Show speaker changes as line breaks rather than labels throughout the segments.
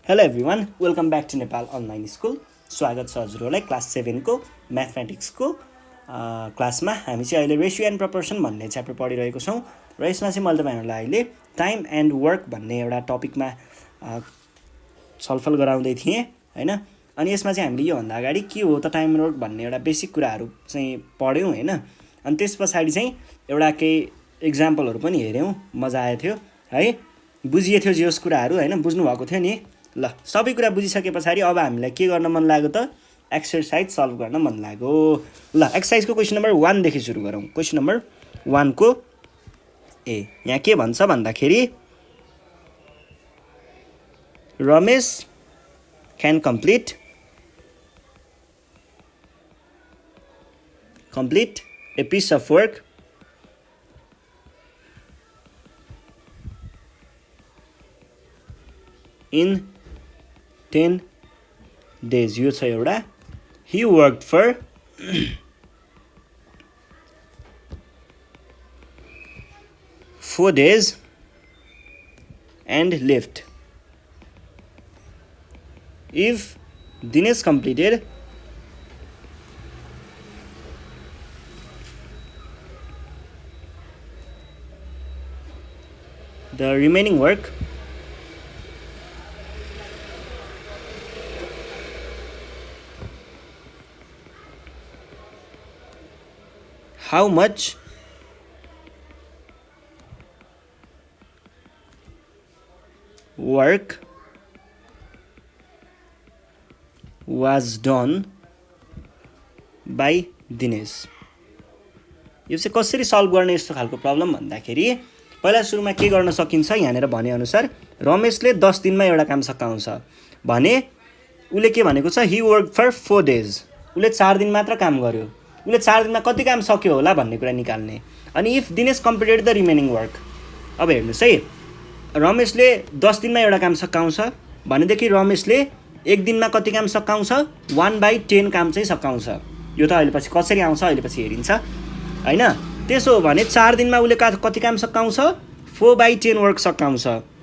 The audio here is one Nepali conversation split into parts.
Hello everyone, welcome back to Nepal online school. स्वागत छ हजुरहरूलाई क्लास 7 को म्याथमेटिक्सको क्लासमा। हामी चाहिँ अहिले रेसियो एन्ड प्रपोर्सन भन्ने च्याप्टर पढिरहेको छौँ र यसमा चाहिँ मैले तपाईँहरूलाई अहिले टाइम एन्ड वर्क भन्ने एउटा टपिकमा छलफल गराउँदै थिएँ हैन। अनि यसमा चाहिँ हामीले योभन्दा अगाडि के हो त टाइम एन्ड वर्क भन्ने एउटा बेसिक कुराहरू चाहिँ पढ्यौँ हैन। अनि त्यस पछाडि चाहिँ एउटा केही इक्जाम्पलहरू पनि हेऱ्यौँ, मजा आयो थियो है, बुझिए थियो जे होस् कुराहरू हैन, बुझ्नु भएको थियो नि। ल, सबै कुरा बुझिसके पछाडि अब हामीलाई के गर्न मन लाग्यो त? एक्सरसाइज सल्भ गर्न मन लाग्यो। ल, एक्सरसाइजको क्वेसन नम्बर 1 देखि सुरु गरौँ। क्वेसन नम्बर 1 को यहाँ के भन्छ भन्दाखेरि Ramesh can complete a piece of work in 10 days। यो छ एउटा। He worked for 4 days and left। If Dinesh completed the remaining work, how much work was done by Dinesh। यो चाहिँ कसरी सल्भ गर्ने यस्तो खालको प्रब्लम भन्दाखेरि पहिला सुरुमा के गर्न सकिन्छ, यहाँनिर भनेअनुसार रमेशले 10 दिनमा एउटा काम सकाउँछ भने उसले के भनेको छ, ही वर्क फर 4 days। उसले 4 दिन मात्र काम गर्यो। उसले 4 दिनमा कति काम सक्यो होला भन्ने कुरा निकाल्ने। अनि if Dinesh completed the remaining work, अब हेर्नुहोस् है, रमेशले 10 दिनमा एउटा काम सकाउँछ भनेदेखि रमेशले 1 दिनमा कति काम सकाउँछ? 1/10 काम चाहिँ सकाउँछ। यो त अहिले पछि कसरी आउँछ अहिले पछि हेरिन्छ हैन। त्यसो हो भने 4 दिनमा उसले कति काम सकाउँछ? 4/10 वर्क सकाउँछ।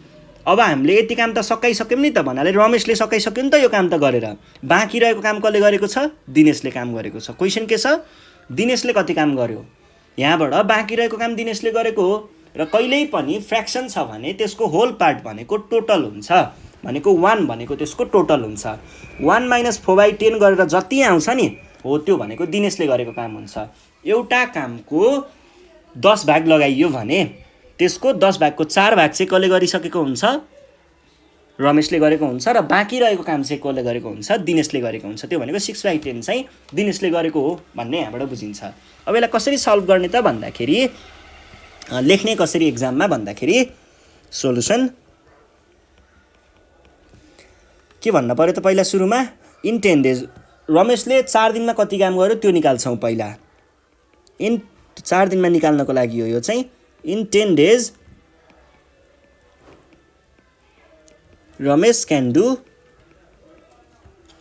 अब हामीले यति काम त सकाइसक्यौँ नि त भन्नाले रमेशले सकाइसक्यो नि त यो काम त गरेर। बाँकी रहेको काम कसले गरेको छ? दिनेशले काम गरेको छ। क्वेसन के छ? दिनेशले कति काम गर्यो? यहाँबाट बाँकी रहेको काम दिनेशले गरेको हो। र कहिल्यै पनि फ्र्याक्सन छ भने त्यसको होल पार्ट भनेको टोटल हुन्छ, भनेको 1 भनेको त्यसको टोटल हुन्छ। 1 - 4/10 गरेर जति आउँछ नि हो त्यो भनेको दिनेशले गरेको काम हुन्छ। एउटा कामको 10 भाग लगाइयो भने त्यसको 10 भागको 4 भाग चाहिँ कसले गरिसकेको हुन्छ? रमेशले गरेको हुन्छ। र बाँकी रहेको काम चाहिँ कसले गरेको हुन्छ? दिनेशले गरेको हुन्छ। त्यो भनेको 6/10 चाहिँ दिनेशले गरेको हो भन्ने यहाँबाट बुझिन्छ। अब यसलाई कसरी सल्भ गर्ने त भन्दाखेरि, लेख्ने कसरी एक्जाममा भन्दाखेरि सोलुसन के भन्न पर्यो त? पहिला सुरुमा इन 10 days रमेशले 4 दिनमा कति काम गर्यो त्यो निकाल्छौँ पहिला। इन 4 दिनमा निकाल्नको लागि यो चाहिँ in 10 days Ramesh can do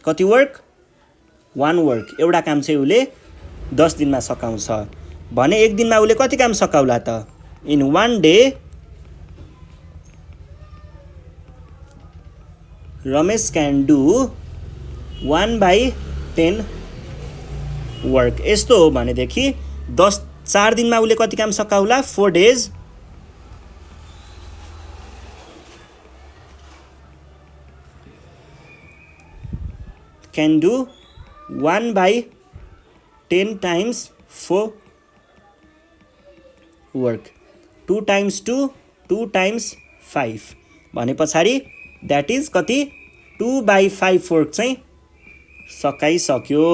कति वर्क? 1 वर्क। एउटा काम चाहिँ उसले 10 दिनमा सकाउँछ भने 1 दिनमा उसले कति काम सकाउला त? In 1 day Ramesh can do 1/10 work. यस्तो हो भनेदेखि 4 दिनमा उसले कति काम सकाउला? 4 days can do 1/10 times 4 work। 2 times 2 2 times 5 भने पछाडि द्याट इज कति? 2/5 वर्क चाहिँ सकाइसक्यो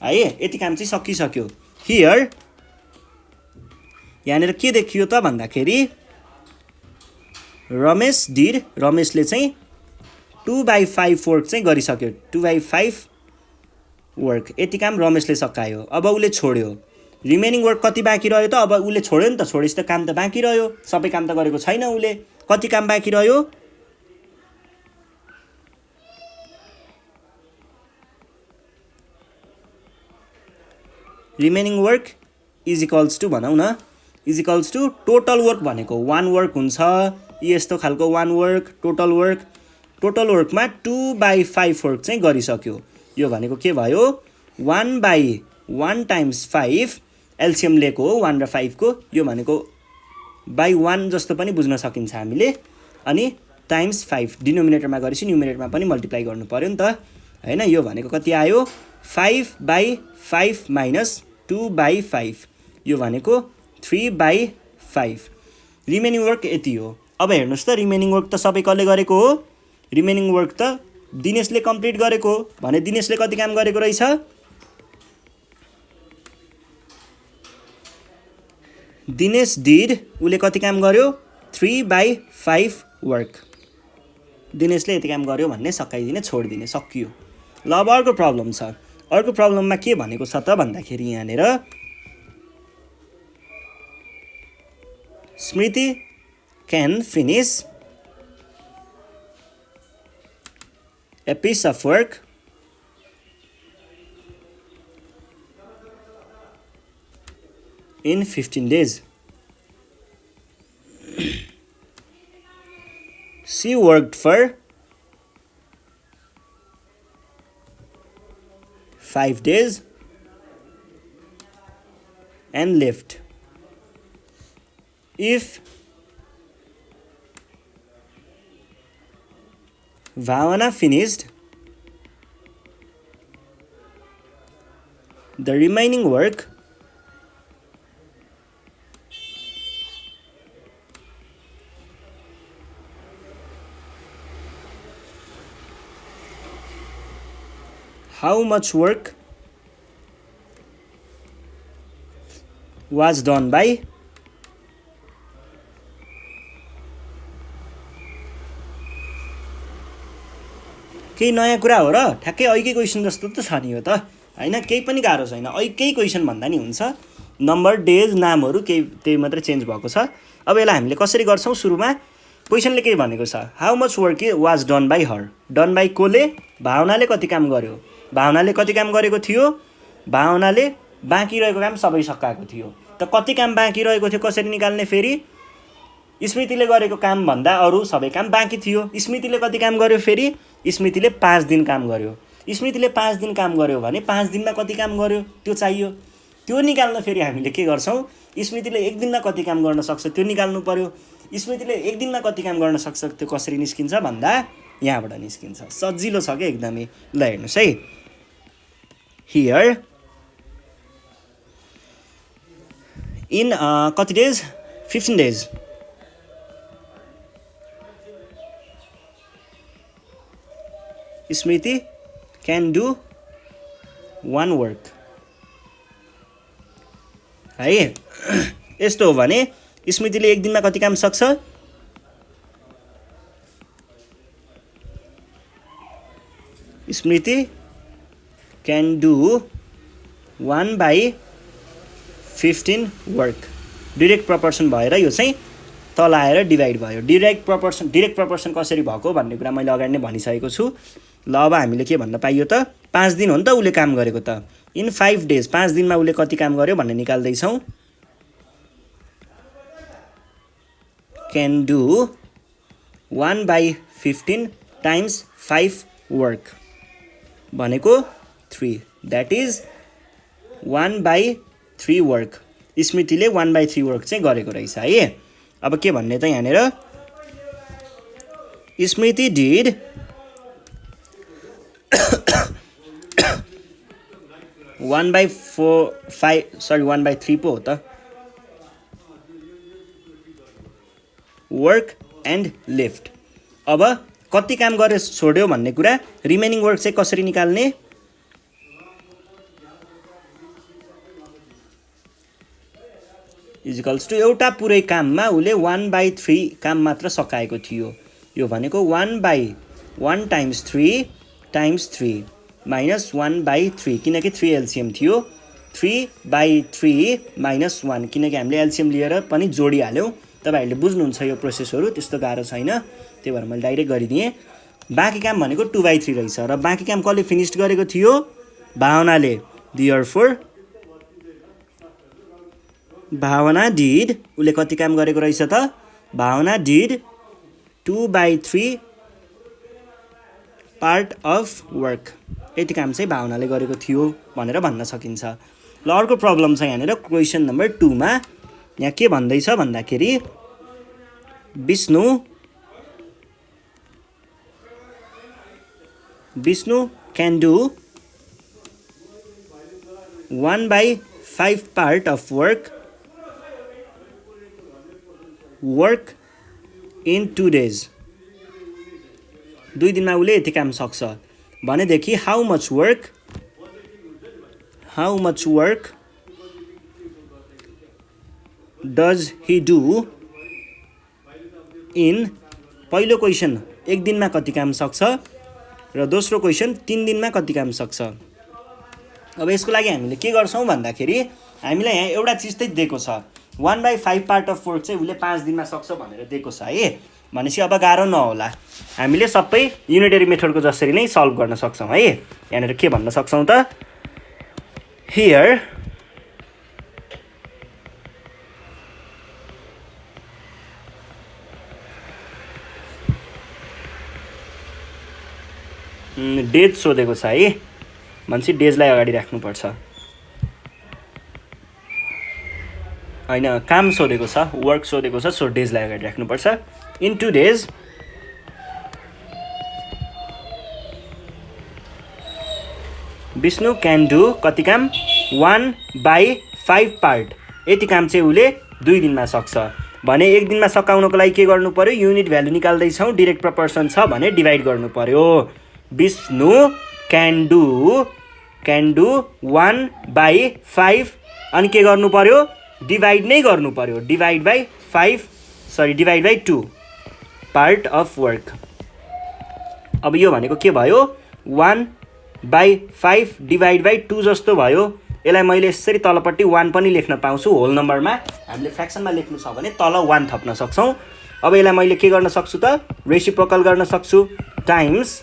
है। यति काम चाहिँ सकिसक्यो। हियर यहाँनिर के देखियो त भन्दाखेरि रमेशले चाहिँ 2/5 वर्क चाहिँ गरिसक्यो। 2/5 वर्क यति काम रमेशले सकायो। अब उसले छोड्यो। रिमेनिङ वर्क कति बाँकी रह्यो त? अब उसले छोड्यो नि त, छोडेपछि त काम त बाँकी रह्यो। सबै काम त गरेको छैन उसले। कति काम बाँकी रह्यो? Remaining work is equals to भनौँ न, is equals to total work भनेको 1 वर्क हुन्छ। यस्तो खालको 1 वर्क टोटल वर्क टोटल वर्कमा 2/5 वर्क चाहिँ गरिसक्यो। यो भनेको के भयो 1/1 टाइम्स 5 एलसिएम लिएको हो 1 र 5 को। यो भनेको बाई 1 जस्तो पनि बुझ्न सकिन्छ हामीले। अनि टाइम्स 5 डिनोमिनेटरमा गरेपछि न्युमिनेटरमा पनि मल्टिप्लाई गर्नु पर्यो नि त हैन। यो भनेको कति आयो 5/5 माइनस 2/5 यो भनेको 3/5। रिमेनिङ वर्क यति हो। अब हेर्नुस् त रिमेनिङ वर्क त सबै कसले गरेको हो रिमेनिङ वर्क त दिनेशले कम्प्लिट गरेको हो भने दिनेशले कति काम गरेको रहेछ दिनेश डिड उले कति काम गर्यो 3/5 वर्क। दिनेशले यति काम गर्यो भन्ने सकाइदिने छोडिदिने सकियो। ल अब अर्को प्रब्लम छ। अर्को प्रब्लममा के भनेको छ त भन्दाखेरि यहाँनेर स्मृति can finish a piece of work in 15 days. She worked for 5 days and left. If Bhavana finished the remaining work how much work was done by केही नयाँ कुरा हो र ठ्याक्कै अहिलेकै क्वेसन जस्तो त छ नि यो त हैन। केही पनि गाह्रो छैन। अहिलेकै क्वेसन भन्दा नि हुन्छ। नम्बर डेज नामहरू त्यही मात्रै चेन्ज भएको छ। अब यसलाई हामीले कसरी गर्छौँ सुरुमा क्वेसनले के भनेको छ how much work was done by her. Done by कोले भावनाले कति काम गर्यो भावनाले कति काम गरेको थियो भावनाले बाँकी रहेको काम सबै सकाएको थियो। त कति काम बाँकी रहेको थियो कसरी निकाल्ने फेरि स्मृतिले गरेको काम भन्दा अरू सबै काम बाँकी थियो। स्मृतिले कति काम गर्यो फेरि स्मृतिले 5 दिन काम गर्यो। स्मृतिले 5 दिन काम गर्यो भने 5 दिनमा कति काम गर्यो त्यो चाहियो। त्यो निकाल्न फेरि हामीले के गर्छौँ स्मृतिले 1 दिनमा कति काम गर्न सक्छ त्यो निकाल्नु पर्यो। स्मृतिले 1 दिनमा कति काम गर्न सक्छ त्यो कसरी निस्किन्छ भन्दा यहाँबाट निस्किन्छ। सजिलो छ के एकदमै। ल हेर्नुस् है हियर इन कति days 15 days Smriti can do one work है। यस्तो हो भने स्मृतिले 1 दिनमा कति काम सक्छ स्मृति can do 1/15 work. Direct proportion भएर यो चाहिँ तल आएर डिभाइड भयो। डिरेक्ट प्रपोर्सन कसरी भएको भन्ने कुरा मैले अगाडि नै भनिसकेको छु। ल अब हामीले के भन्न पाइयो त 5 दिन हो नि त उसले काम गरेको त। इन 5 डेज 5 दिनमा उसले कति काम गर्यो भन्ने निकाल्दैछौँ। क्यान डु 1/15 टाइम्स 5 वर्क भनेको 3 द्याट इज 1/3 वर्क। स्मृतिले 1/3 वर्क चाहिँ गरेको रहेछ है। अब के भन्ने त यहाँनिर स्मृति डिड 1/3 पो हो त वर्क एन्ड लेफ्ट। अब कति काम गरे छोड्यो भन्ने कुरा रिमेनिङ वर्क चाहिँ कसरी निकाल्ने इजिकल्स टु एउटा पुरै काममा उसले 1/3 काम मात्र सकाएको थियो। यो भनेको 1/1 टाइम्स 3 टाइम्स 3 माइनस 1/3 किनकि 3 एलसिएम थियो 3/3 माइनस 1 किनकि हामीले एलसिएम लिएर पनि जोडिहाल्यौँ। तपाईँहरूले बुझ्नुहुन्छ यो प्रोसेसहरू त्यस्तो गाह्रो छैन त्यही भएर मैले डाइरेक्ट गरिदिएँ। बाँकी काम भनेको 2/3 रहेछ र बाँकी काम कसले फिनिस्ड गरेको थियो भावनाले। देयरफोर भावना डिड उसले कति काम गरेको रहेछ त भावना डिड 2/3 पार्ट अफ वर्क। यति काम चाहिँ भावनाले गरेको थियो भनेर भन्न सकिन्छ। ल अर्को प्रब्लम छ यहाँनिर क्वेसन नम्बर 2 मा। यहाँ के भन्दैछ भन्दाखेरि Vishnu can do 1/5 part of work in 2 days। 2 दिनमा उसले यति काम सक्छ भनेदेखि how much work does he do in. पहिलो क्वेसन 1 दिनमा कति काम सक्छ र दोस्रो क्वेसन 3 दिनमा कति काम सक्छ। अब यसको लागि हामीले के गर्छौं भन्दाखेरि हामीलाई यहाँ एउटा चीज चाहिँ दिएको छ 1/5 पार्ट अफ वर्क चाहिँ उसले 5 दिनमा सक्छ भनेर दिएको छ है। भनेपछि अब गाह्रो नहोला, हामीले सबै युनिटरी मेथडको जसरी नै सल्भ गर्न सक्छौं है। यहाँनिर के भन्न सक्छौं त हियर डेज सोधेको छ है। भनेपछि डेजलाई अगाडि राख्नुपर्छ, हैन काम सोधेको छ, वर्क सोधेको छ, सो डेजलाई अगाडि राख्नुपर्छ। In 2 days Vishnu can do कति काम 1/5 पार्ट। यति काम चाहिँ उसले 2 दिनमा सक्छ भने 1 दिनमा सकाउनको लागि के गर्नु पर्यो, युनिट भ्यालु निकाल्दैछौँ, डिरेक्ट प्रपोर्सन छ भने डिभाइड गर्नु पर्यो। विष्णु क्यान डु 1/5 अनि के गर्नु पर्यो, डिभाइड नै गर्नु पर्यो, divide by 2 part of work. अब यो भनेको के भयो 1/5 डिभाइड बाई 2 जस्तो भयो। यसलाई मैले यसरी तलपट्टि 1 पनि लेख्न पाउँछु, होल नम्बरमा हामीले फ्र्याक्सनमा लेख्नु छ भने तल 1 थप्न सक्छौं। अब यसलाई मैले के गर्न सक्छु त रेसिप्रोकल गर्न सक्छु, टाइम्स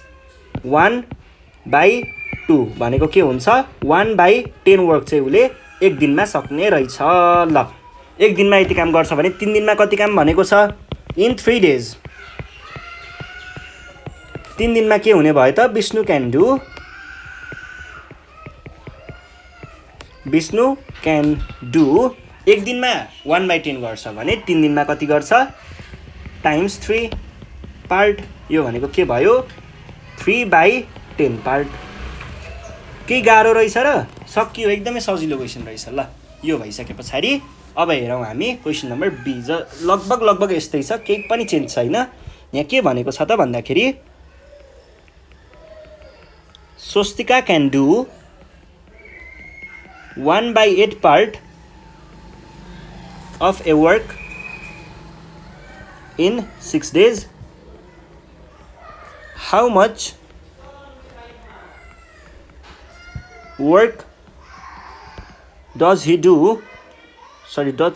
1/2 भनेको के हुन्छ 1/10 वर्क चाहिँ उसले 1 दिनमा सक्ने रहेछ। ल 1 दिनमा यति काम गर्छ भने 3 दिनमा कति काम भनेको छ इन 3 days। 3 दिनमा के हुने भयो त विष्णु क्यान डु 1 दिनमा 1/10 गर्छ भने 3 दिनमा कति गर्छ टाइम्स 3 पार्ट। यो भनेको के भयो 3/10 पार्ट। के गाह्रो रहेछ र सकियो, एकदमै सजिलो क्वेसन रहेछ। ल यो भइसके पछाडि अब हेरौँ हामी क्वेसन नम्बर बी। लगभग यस्तै छ, केही पनि चेन्ज छैन। यहाँ के भनेको छ त भन्दाखेरि Swastika can do 1/8 part of A work in 6 days। How much work does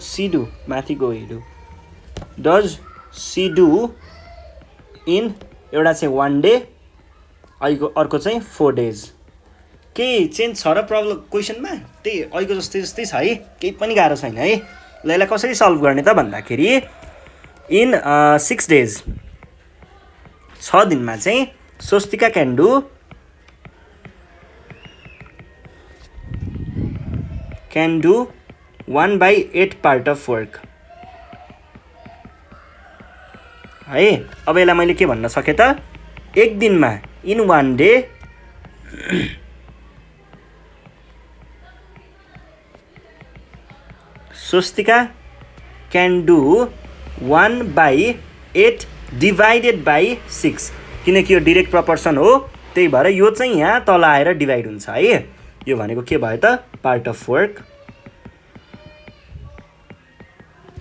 she do माथि गयो डज सी डु इन एउटा चाहिँ 1 day अर्को चाहिँ 4 days। केही चेन्ज छ र प्रब्लम क्वेसनमा त्यही अहिलेको जस्तै छ है, केही पनि गाह्रो छैन है। ल यसलाई कसरी सल्भ गर्ने त भन्दाखेरि इन 6 days 6 दिनमा चाहिँ Swastika can do 1/8 part of work है। अब यसलाई मैले के भन्न सकेँ त 1 दिनमा in 1 day Swastika can do 1/8 divided by 6। किनकि यो डिरेक्ट प्रपोर्सन हो त्यही भएर यो चाहिँ यहाँ तल आएर डिभाइड हुन्छ है। यो भनेको के भयो त part of work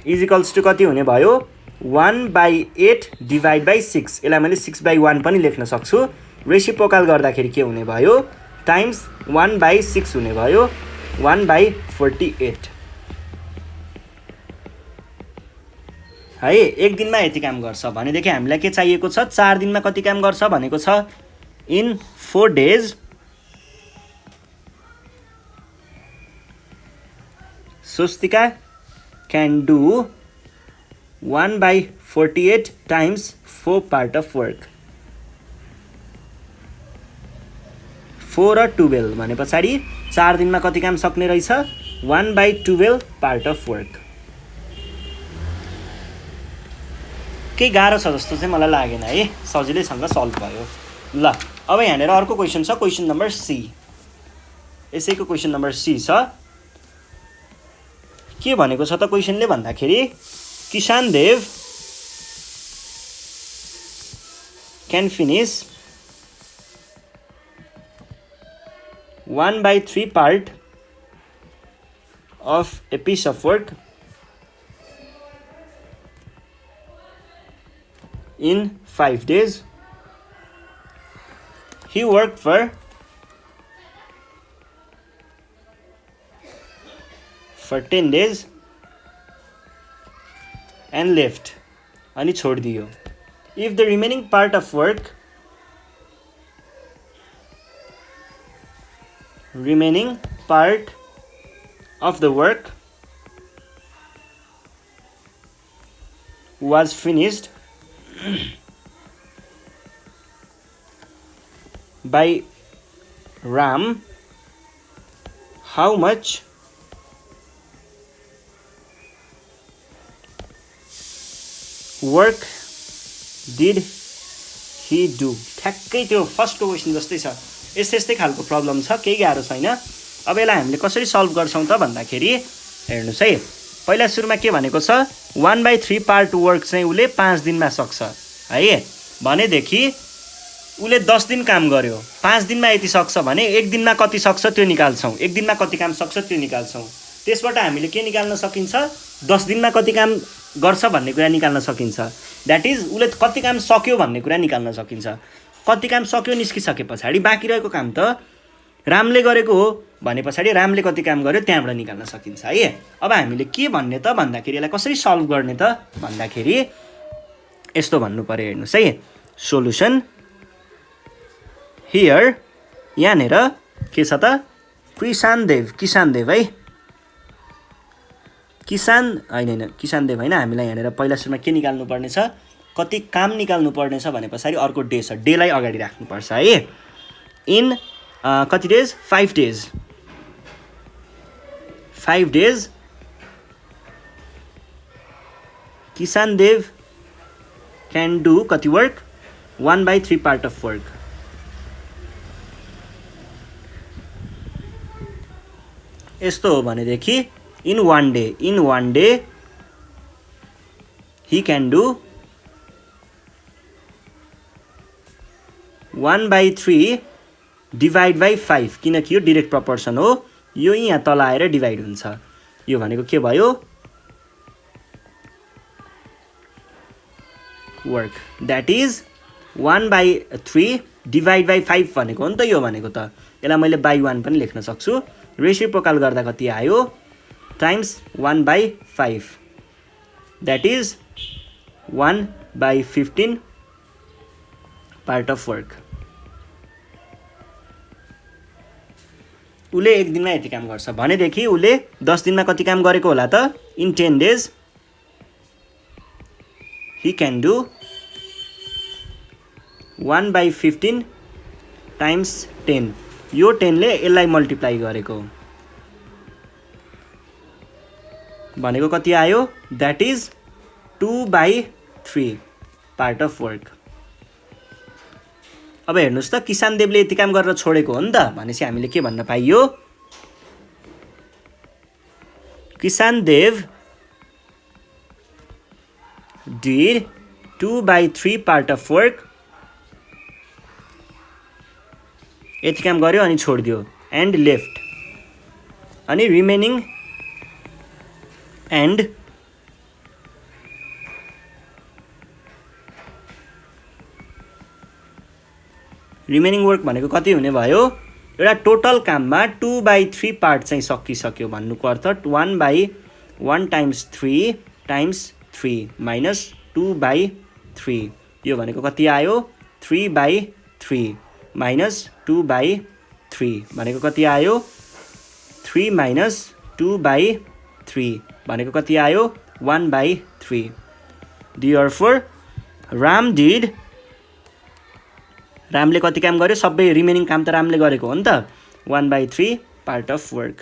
is equals to कति हुने भयो 1/8 डिभाइड बाई 6। यसलाई मैले 6/1 पनि लेख्न सक्छु। रेसिप्रोकल गर्दाखेरि के हुने भयो टाइम्स 1/6 हुने भयो 1/48 है। 1 दिनमा यति काम गर्छ भनेदेखि हामीलाई के चाहिएको छ 4 दिनमा कति काम गर्छ भनेको छ in 4 days Swastika can do 1/48 times 4 part of work. 4 र 12 भने पछाडि 4 दिनमा कति काम सक्ने रहेछ 1/12 पार्ट अफ वर्क। केही गाह्रो छ जस्तो चाहिँ मलाई लागेन है, सजिलैसँग सल्भ भयो। ल अब यहाँनिर अर्को क्वेसन छ, क्वेसन नम्बर सी। यसैको क्वेसन नम्बर सी छ। के भनेको छ त क्वेसनले भन्दाखेरि किसान देव can finish 1/3 part of a piece of work in 5 days. He worked for 10 days and left अनि छोडिदियो। If the remaining part of the work was finished by Ram, how much work did he do? ठ्याक्कै त्यो फर्स्टको क्वेसन जस्तै छ, यस्तै खालको प्रब्लम छ, केही गाह्रो छैन। अब यसलाई हामीले कसरी सल्भ गर्छौँ त भन्दाखेरि हेर्नुहोस् है, पहिला सुरुमा के भनेको छ 1/3 पार्ट वर्क चाहिँ उसले 5 दिनमा सक्छ है, भनेदेखि उसले 10 दिन काम गर्यो, 5 दिनमा यति सक्छ भने 1 दिनमा कति सक्छ त्यो निकाल्छौँ, 1 दिनमा कति काम सक्छ त्यो निकाल्छौँ। त्यसबाट हामीले के निकाल्न सकिन्छ 10 दिनमा कति काम गर्छ भन्ने कुरा निकाल्न सकिन्छ। द्याट इज उसले कति काम सक्यो भन्ने कुरा निकाल्न सकिन्छ। कति काम सक्यो निस्किसके पछाडि बाँकी रहेको काम त रामले गरेको हो भने पछाडि रामले कति काम गर्यो त्यहाँबाट निकाल्न सकिन्छ है। अब हामीले के भन्ने त भन्दाखेरि यसलाई कसरी सल्भ गर्ने त भन्दाखेरि यस्तो भन्नु पर्यो, हेर्नुहोस् है, सोलुसन हियर, यहाँनिर के छ त किसान देव है, किसान देव होइन, हामीलाई यहाँनिर पहिला सुरुमा के निकाल्नु पर्ने छ कति काम निकाल्नु पर्ने छ भने पछाडि अर्को डे छ, डेलाई अगाडि राख्नुपर्छ है। इन कति डेज 5 डेज किसान देव क्यान डु कति वर्क 1/3 पार्ट अफ वर्क। यस्तो हो भनेदेखि in one day he can do 1/3 divide by 5, किनकि यो डिरेक्ट प्रपोर्सन हो, यो यहाँ तल आएर डिभाइड हुन्छ। यो भनेको के भयो work, that is 1/3 divide by 5 भनेको हो नि त यो भनेको त। यसलाई मैले बाई 1 पनि लेख्न सक्छु, रेसिप्रोकल गर्दा कति आयो times 1/5, that is 1/15 part of work. उसले 1 दिनमा यति काम गर्छ भनेदेखि उसले 10 दिनमा कति काम गरेको होला त in 10 days he can do 1/15 times 10, यो 10 ले यसलाई मल्टिप्लाई गरेको भनेको कति आयो that is 2/3 part of work. अब हेर्नुहोस् त किसान देवले यति काम गरेर छोडेको हो नि त भनेपछि हामीले के भन्न पाइयो किसान देव did 2/3 पार्ट अफ वर्क, यति काम गर्यो अनि छोडिदियो एन्ड लेफ्ट, अनि रिमेनिङ वर्क भनेको कति हुने भयो एउटा टोटल काममा 2/3 पार्ट चाहिँ सकिसक्यो भन्नुको अर्थ 1/1 टाइम्स 3 टाइम्स 3 माइनस 2/3, यो भनेको कति आयो 3/3 माइनस 2/3 भनेको कति आयो 3 माइनस 2/3 भनेको कति आयो 1/3। Therefore, Ram रामले कति काम गर्यो? सबै रिमेनिङ काम त रामले गरेको हो नि त। 1/3 पार्ट अफ वर्क।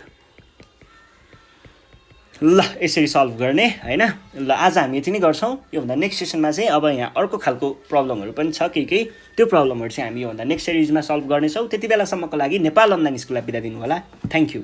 ल यसरी सल्भ गर्ने हैन। ल आज हामी यति नै गर्छौँ। योभन्दा नेक्स्ट सेसनमा चाहिँ अब यहाँ अर्को खालको प्रब्लमहरू पनि छ केही त्यो प्रब्लमहरू चाहिँ हामी योभन्दा नेक्स्ट सिरिजमा सल्भ गर्नेछौँ। त्यति बेलासम्मको लागि नेपाल अनलाइन स्कुललाई बिदा दिनु होला। Thank you.